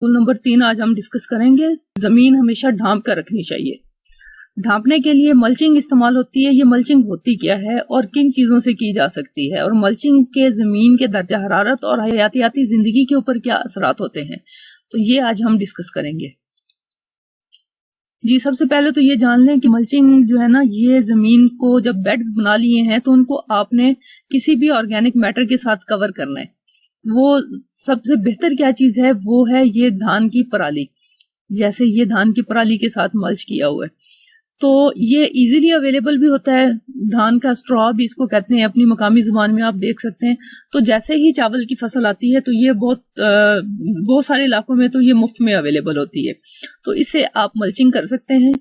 Number 3 آج ہم discuss کریں گے. زمین ہمیشہ ڈھانپ کر رکھنی چاہیے. ڈھانپنے کے لیے ملچنگ استعمال ہوتی ہے. یہ ملچنگ ہوتی کیا ہے اور کن چیزوں سے کی جا سکتی ہے، اور ملچنگ کے زمین کے درجہ حرارت اور حیاتیاتی زندگی کے اوپر کیا اثرات ہوتے ہیں، تو یہ آج ہم ڈسکس کریں گے. جی، سب سے پہلے تو یہ جان لیں کہ ملچنگ جو ہے نا، یہ زمین کو جب بیڈز بنا لیے ہیں تو ان کو آپ نے کسی بھی آرگینک میٹر کے ساتھ کور کرنا ہے. وہ سب سے بہتر کیا چیز ہے، وہ ہے یہ دھان کی پرالی. جیسے یہ دھان کی پرالی کے ساتھ ملچ کیا ہوا ہے، تو یہ ایزیلی اویلیبل بھی ہوتا ہے. دھان کا اسٹرا بھی اس کو کہتے ہیں، اپنی مقامی زبان میں آپ دیکھ سکتے ہیں. تو جیسے ہی چاول کی فصل آتی ہے تو یہ بہت سارے علاقوں میں تو یہ مفت میں اویلیبل ہوتی ہے، تو اس سے آپ ملچنگ کر سکتے ہیں.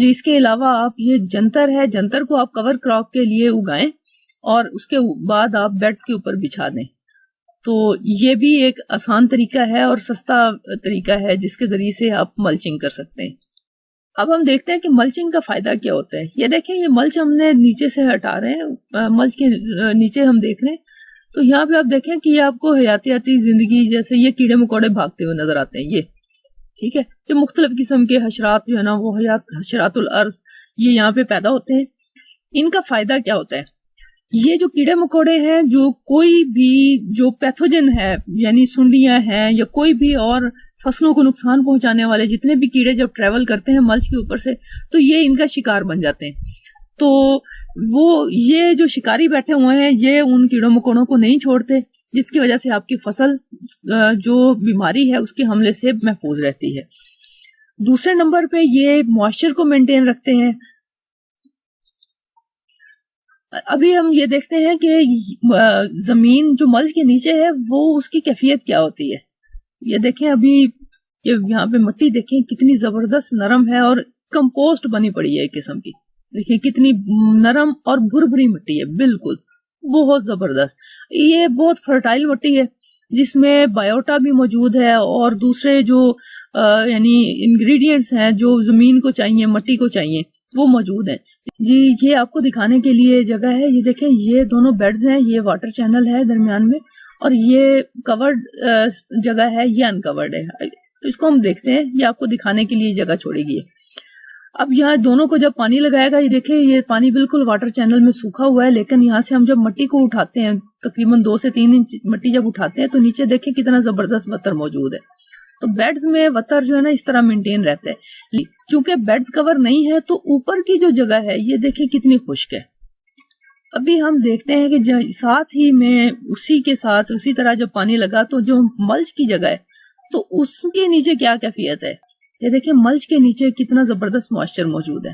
اس کے علاوہ آپ یہ جنتر ہے، جنتر کو آپ کور کراپ کے لیے اگائیں اور اس کے بعد آپ بیڈز کے اوپر بچھا دیں. تو یہ بھی ایک آسان طریقہ ہے اور سستا طریقہ ہے جس کے ذریعے سے آپ ملچنگ کر سکتے ہیں. اب ہم دیکھتے ہیں کہ ملچنگ کا فائدہ کیا ہوتا ہے. یہ دیکھیں، یہ ملچ ہم نے نیچے سے ہٹا رہے ہیں، ملچ کے نیچے ہم دیکھ رہے ہیں، تو یہاں پہ آپ دیکھیں کہ یہ آپ کو حیاتیاتی زندگی، جیسے یہ کیڑے مکوڑے بھاگتے ہوئے نظر آتے ہیں. یہ ٹھیک ہے، یہ مختلف قسم کے حشرات جو ہے نا، وہ حشرات الارض یہ یہاں پہ پیدا ہوتے ہیں. ان کا فائدہ کیا ہوتا ہے؟ یہ جو کیڑے مکوڑے ہیں، جو کوئی بھی جو پیتھوجن ہے، یعنی سنڈیاں ہیں یا کوئی بھی اور فصلوں کو نقصان پہنچانے والے جتنے بھی کیڑے جب ٹریول کرتے ہیں ملچ کے اوپر سے، تو یہ ان کا شکار بن جاتے ہیں. تو وہ یہ جو شکاری بیٹھے ہوئے ہیں، یہ ان کیڑوں مکوڑوں کو نہیں چھوڑتے، جس کی وجہ سے آپ کی فصل جو بیماری ہے اس کے حملے سے محفوظ رہتی ہے. دوسرے نمبر پہ یہ موئسچر کو مینٹین رکھتے ہیں. ابھی ہم یہ دیکھتے ہیں کہ زمین جو ملچ کے نیچے ہے وہ اس کی کیفیت کیا ہوتی ہے. یہ دیکھیں، ابھی یہاں پہ مٹی دیکھیں کتنی زبردست نرم ہے اور کمپوسٹ بنی پڑی ہے ایک قسم کی. دیکھیں کتنی نرم اور بھربھری مٹی ہے، بالکل بہت زبردست. یہ بہت فرٹائل مٹی ہے جس میں بایوٹا بھی موجود ہے اور دوسرے جو یعنی انگریڈینٹس ہیں جو زمین کو چاہیے، مٹی کو چاہیے، وہ موجود ہیں. جی، یہ آپ کو دکھانے کے لیے جگہ ہے. یہ دیکھیں، یہ دونوں بیڈز ہیں، یہ واٹر چینل ہے درمیان میں، اور یہ کورڈ جگہ ہے، یہ انکورڈ ہے. اس کو ہم دیکھتے ہیں، یہ آپ کو دکھانے کے لیے جگہ چھوڑی گئی ہے. اب یہاں دونوں کو جب پانی لگائے گا، یہ دیکھیں یہ پانی بالکل واٹر چینل میں سوکھا ہوا ہے، لیکن یہاں سے ہم جب مٹی کو اٹھاتے ہیں، تقریباً 2 سے 3 انچ مٹی جب اٹھاتے ہیں، تو نیچے دیکھیں کتنا زبردست وتر موجود ہے. تو بیڈز میں وتر جو ہے نا اس طرح مینٹین رہتا ہے. چونکہ بیڈز کور نہیں ہے تو اوپر کی جو جگہ ہے یہ دیکھیں کتنی خشک ہے. ابھی ہم دیکھتے ہیں کہ ساتھ ہی میں اسی طرح جب پانی لگا تو جو ملچ کی جگہ ہے تو اس کے نیچے کیا کیفیت ہے. یہ دیکھیں ملچ کے نیچے کتنا زبردست موئسچر موجود ہے،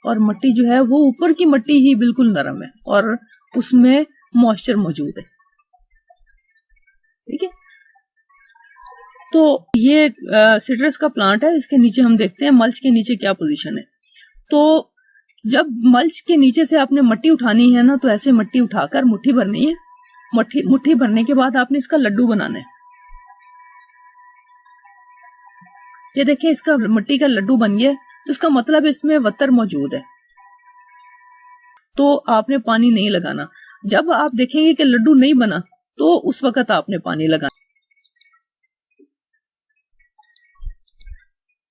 اور مٹی جو ہے وہ اوپر کی مٹی ہی بالکل نرم ہے اور اس میں موئسچر موجود ہے. ٹھیک ہے، تو یہ سٹرس کا پلانٹ ہے. اس کے نیچے ہم دیکھتے ہیں ملچ کے نیچے کیا پوزیشن ہے. تو جب ملچ کے نیچے سے آپ نے مٹی اٹھانی ہے نا، تو ایسے مٹی اٹھا کر مٹھی بھرنی ہے. مٹھی بھرنے کے بعد آپ نے اس کا لڈو بنانا ہے. یہ دیکھیں اس کا مٹی کا لڈو بن گیا، تو اس کا مطلب اس میں وتر موجود ہے. تو آپ نے پانی نہیں لگانا. جب آپ دیکھیں گے کہ لڈو نہیں بنا تو اس وقت آپ نے پانی لگانا.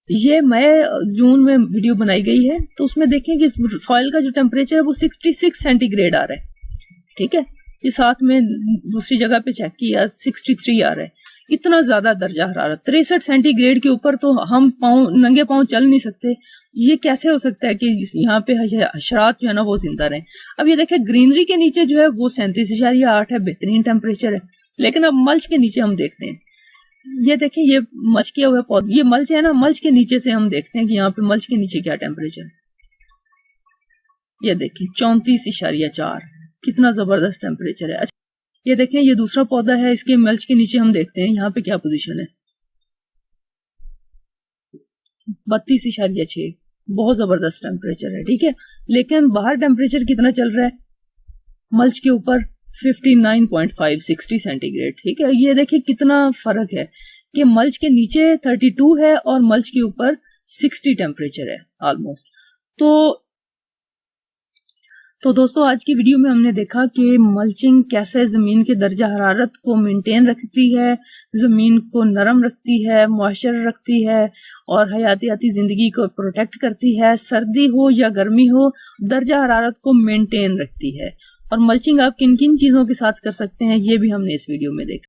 یہ مئی جون میں ویڈیو بنائی گئی ہے، تو اس میں دیکھیں کہ سوائل کا جو ٹیمپریچر ہے وہ 66 سینٹی گریڈ آ رہا ہے. ٹھیک ہے، یہ ساتھ میں دوسری جگہ پہ چیک کیا 63 آ رہا ہے. اتنا زیادہ درجہ حرارت 63 سینٹی گریڈ کے اوپر تو ہم ننگے پاؤں چل نہیں سکتے. یہ کیسے ہو سکتا ہے کہ یہاں پہ حشرات جو ہے نا وہ زندہ رہیں. اب یہ دیکھیں گرینری کے نیچے جو ہے وہ 37.8 ہے، بہترین ٹیمپریچر ہے. لیکن اب ملچ کے نیچے ہم دیکھتے ہیں، یہ دیکھیں یہ ملچ کیا ہوا پودا، یہ ملچ ہے نا، ملچ کے نیچے سے ہم دیکھتے ہیں کہ یہاں پہ ملچ کے نیچے کیا ٹیمپریچر ہے. یہ دیکھیں 34.4، کتنا زبردست ٹیمپریچر ہے. اچھا، یہ دیکھیں یہ دوسرا پودا ہے، اس کے ملچ کے نیچے ہم دیکھتے ہیں یہاں پہ کیا پوزیشن ہے. 32.6، بہت زبردست ٹیمپریچر ہے. ٹھیک ہے، لیکن باہر ٹیمپریچر کتنا چل رہا ہے ملچ کے اوپر؟ 59.5، 60 سینٹی گریڈ. ٹھیک ہے، یہ دیکھیں کتنا فرق ہے کہ ملچ کے نیچے 32 ہے اور ملچ کے اوپر 60 ٹیمپریچر ہے آلموسٹ. تو دوستوں آج کی ویڈیو میں ہم نے دیکھا کہ ملچنگ کیسے زمین کے درجہ حرارت کو مینٹین رکھتی ہے، زمین کو نرم رکھتی ہے، موئسچر رکھتی ہے اور حیاتیاتی زندگی کو پروٹیکٹ کرتی ہے، سردی ہو یا گرمی ہو درجہ حرارت کو مینٹین رکھتی ہے۔ اور ملچنگ آپ کن کن چیزوں کے ساتھ کر سکتے ہیں یہ بھی ہم نے اس ویڈیو میں دیکھا۔